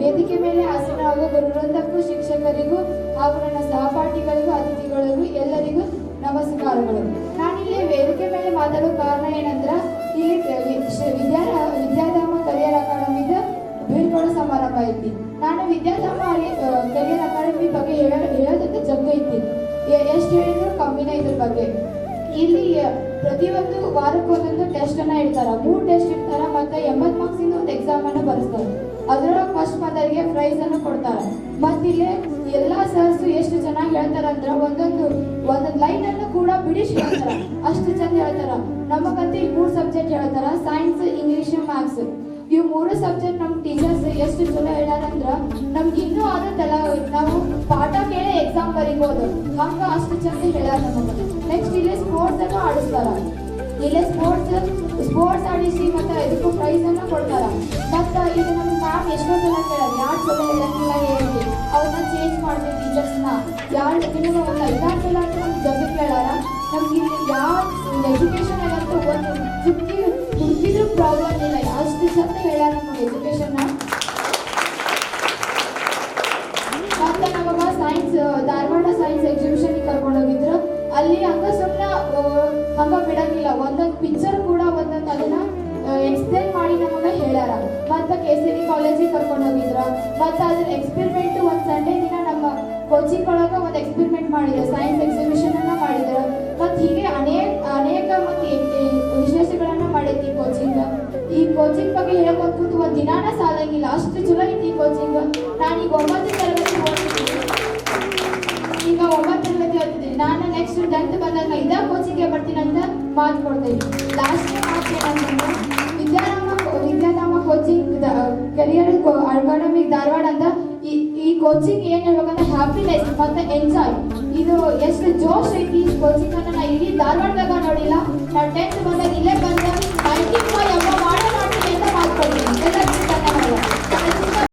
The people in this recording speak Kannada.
ವೇದಿಕೆ ಮೇಲೆ ಆಸೀನರಾಗುವ ಗುರುವೃಂದಕ್ಕೂ, ಶಿಕ್ಷಕರಿಗೂ ಹಾಗೂ ನನ್ನ ಸಹಪಾಠಿಗಳಿಗೂ, ಅತಿಥಿಗಳಿಗೂ ಎಲ್ಲರಿಗೂ ನಮಸ್ಕಾರಗಳು. ನಾನಿಲ್ಲಿ ವೇದಿಕೆ ಮೇಲೆ ಮಾತಾಡೋ ಕಾರಣ ಏನಂದ್ರೆ ಇಲ್ಲಿ ವಿದ್ಯಾಧಾಮ ಕರಿಯರ್ ಅಕಾಡೆಮಿದ ಬೀಳ್ಕೊಡೋ ಸಮಾರಂಭ ಐತಿ. ನಾನು ವಿದ್ಯಾಧಾಮ ಕರಿಯರ್ ಅಕಾಡೆಮಿ ಬಗ್ಗೆ ಹೇಳೋದಕ್ಕೆ ಜಗ್ಗ ಐತಿ, ಎಷ್ಟು ಹೇಳಿದ್ರು ಕಮ್ಮಿನೇ ಇದ್ರ ಬಗ್ಗೆ. ಇಲ್ಲಿ ಪ್ರತಿಯೊಂದು ವಾರಕ್ಕೊಂದೊಂದು ಟೆಸ್ಟ್ ಅನ್ನ ಇಡ್ತಾರ, 3 ಟೆಸ್ಟ್ ಇಡ್ತಾರ, ಮತ್ತೆ 80 ಮಾರ್ಕ್ಸ್ ಇಂದ ಒಂದು ಎಕ್ಸಾಮ್ ಅನ್ನು ಬರೆಸ್ತಾರೆ. ಅದರೊಳಗೆ ಫಸ್ಟ್ ಬಂದವರಿಗೆ ಪ್ರೈಸ್ ಅನ್ನು ಕೊಡ್ತಾರ. ಮತ್ತಿಲ್ಲಿ ಎಲ್ಲಾ ಸರ್ಸು ಎಷ್ಟು ಚೆನ್ನಾಗಿ ಹೇಳ್ತಾರ ಅಂದ್ರ ಒಂದೊಂದು ಲೈನ್ ಅನ್ನು ಕೂಡ ಬಿಡಿಸಿ ಹೇಳ್ತಾರ, ಅಷ್ಟು ಚಂದ ಹೇಳ್ತಾರ. ನಮಗಂತೂ ಈ 3 ಸಬ್ಜೆಕ್ಟ್ ಹೇಳ್ತಾರ, ಸೈನ್ಸ್, ಇಂಗ್ಲಿಷ್, ಮ್ಯಾಥ್ಸ್. ಇವು 3 ಸಬ್ಜೆಕ್ಟ್ ನಮ್ ಟೀಚರ್ಸ್ ಎಷ್ಟು ಚಲೋ ಹೇಳ್ಯಾರಂದ್ರ ನಮ್ಗೆ ಇನ್ನೂ ಆದ ತಲೆ ನಾವು ಪಾಠ ಕೇಳಿ ಎಕ್ಸಾಮ್ ಬರೀಬಹುದು, ಹಂಗ ಅಷ್ಟು ಚಂದ ಹೇಳ್ಯಾರ ನಮಗ. ನೆಕ್ಸ್ಟ್ ಇಲ್ಲಿ ಸ್ಪೋರ್ಟ್ಸ್ ಅನ್ನು ಆಡಿಸ್ತಾರ. ಇಲ್ಲಿ ಸ್ಪೋರ್ಟ್ಸ್ ಆಡಿಸಿ ಮತ್ತೆ ಇದಕ್ಕೂ ಪ್ರೈಸ್ ಅನ್ನ ಕೊಡ್ತಾರ. ಮತ್ತ ಇದು ನಮ್ ಮ್ಯಾಮ್ ಎಷ್ಟೋ ಸಲ ಕೇಳ್ಯಾರ, ಯಾರು ಚಲೋ ಹೇಳಂಗಿಲ್ಲ ಹೇಳಿ ಅವ್ರನ್ನ ಚೇಂಜ್ ಮಾಡ್ತೀವಿ ಟೀಚರ್ಸ್ನ. ಯಾರು ನಿಮಗೆ ಒಂದು 5-6 ಸಲ ಅಂತ ನಮ್ಗೆ ಜಗ್ಗಿ ಕೇಳಾರ. ನಮ್ಗೆ ಇಲ್ಲಿ ಯಾವ ಎಜುಕೇಶನ್ ಆಗಂತೂ ಒಂದು ಹುಡುಕಿದ್ರು ಪ್ರಾಬ್ಲಮ್ ಇಲ್ಲ, ಅಷ್ಟು ಚಂದ ಹೇಳ್ಯಾರ ನಮಗೆ ಎಜುಕೇಶನ್. ಮತ್ತೆ ನಮಗ ಸೈನ್ಸ್ ಧಾರವಾಡ ಸೈನ್ಸ್ ಎಕ್ಸಿಬಿಷನ್ ಕರ್ಕೊಂಡು ಹೋಗಿದ್ರು. ಅಲ್ಲಿ ಹಂಗ ಸುಮ್ಮನೆ ಹಂಗ ಬಿಡಂಗಿಲ್ಲ, ಒಂದೊಂದು ಪಿಕ್ಚರ್ ಕೂಡ ಒಂದೊಂದು ಅದನ್ನ ಎಕ್ಸ್ಪ್ಲೇನ್ ಮಾಡಿ ನಮಗ ಹೇಳ್ಯಾರ. ಮತ್ತೆ KCD ಕಾಲೇಜಿಗೆ ಕರ್ಕೊಂಡು ಹೋಗಿದ್ರ. ಮತ್ತೆ ಅದ್ರ ಎಕ್ಸ್ಪೆರಿಮೆಂಟ್ ಒಂದು ಸಂಡೇ ದಿನ ನಮ್ಮ ಕೋಚಿಂಗ್ ಒಳಗ ಒಂದು ಎಕ್ಸ್ಪೆರಿಮೆಂಟ್ ಮಾಡಿದ್ರು, ಸೈನ್ಸ್ ಎಕ್ಸಿಬಿಷನ್ ಅನ್ನ ಮಾಡಿದ್ರು. ಮತ್ತೆ ಹೀಗೆ ಅನೇಕ ಮತ್ತೆ ವಿಶೇಷಗಳನ್ನ ಮಾಡೈತಿ ಈ ಕೋಚಿಂಗ್ ಬಗ್ಗೆ ಹೇಳ್ಕೊತ ಒಂದು ದಿನಾನ ಸಾಲಂಗಿಲ್ಲ, ಅಷ್ಟು ಚಲೋ ಐತಿ ಈ ಕೋಚಿಂಗ್. ನಾನೀಗ 9ನೇ ತರಗತಿ ಓದ್ತಿದ್ದೀನಿ, ಈಗ 9ನೇ ತರಗತಿ ಓದ್ತಿದ್ದೀನಿ. ನಾನು ನೆಕ್ಸ್ಟ್ 10th ಬಂದಾಗ ಇದೇ ಕೋಚಿಂಗ್ಗೆ ಬರ್ತೀನಿ ಅಂತ ಮಾತು ಕೊಡ್ತೀನಿ. ಲಾಸ್ಟ್ ಮಾತು ಏನಂತಂದ್ರೆ ವಿದ್ಯಾಧಾಮ ಕೋಚಿಂಗ್ ಕರಿಯರ್ ಅಕಾಡೆಮಿ ಧಾರವಾಡ ಅಂತ ಈ ಕೋಚಿಂಗ್ ಏನ್ ಹೇಳ್ಬೇಕಂದ್ರೆ ಹ್ಯಾಪಿನೆಸ್ ಮತ್ತೆ ಎಂಜಾಯ್, ಇದು ಎಷ್ಟು ಜೋಶ್ ಐತಿ ಈ ಕೋಚಿಂಗ್ ಅನ್ನ ನಾ ಇಡೀ ಧಾರವಾಡದಾಗ ನೋಡಿಲ್ಲ. ನಾನು 10th ಬಂದಾಗ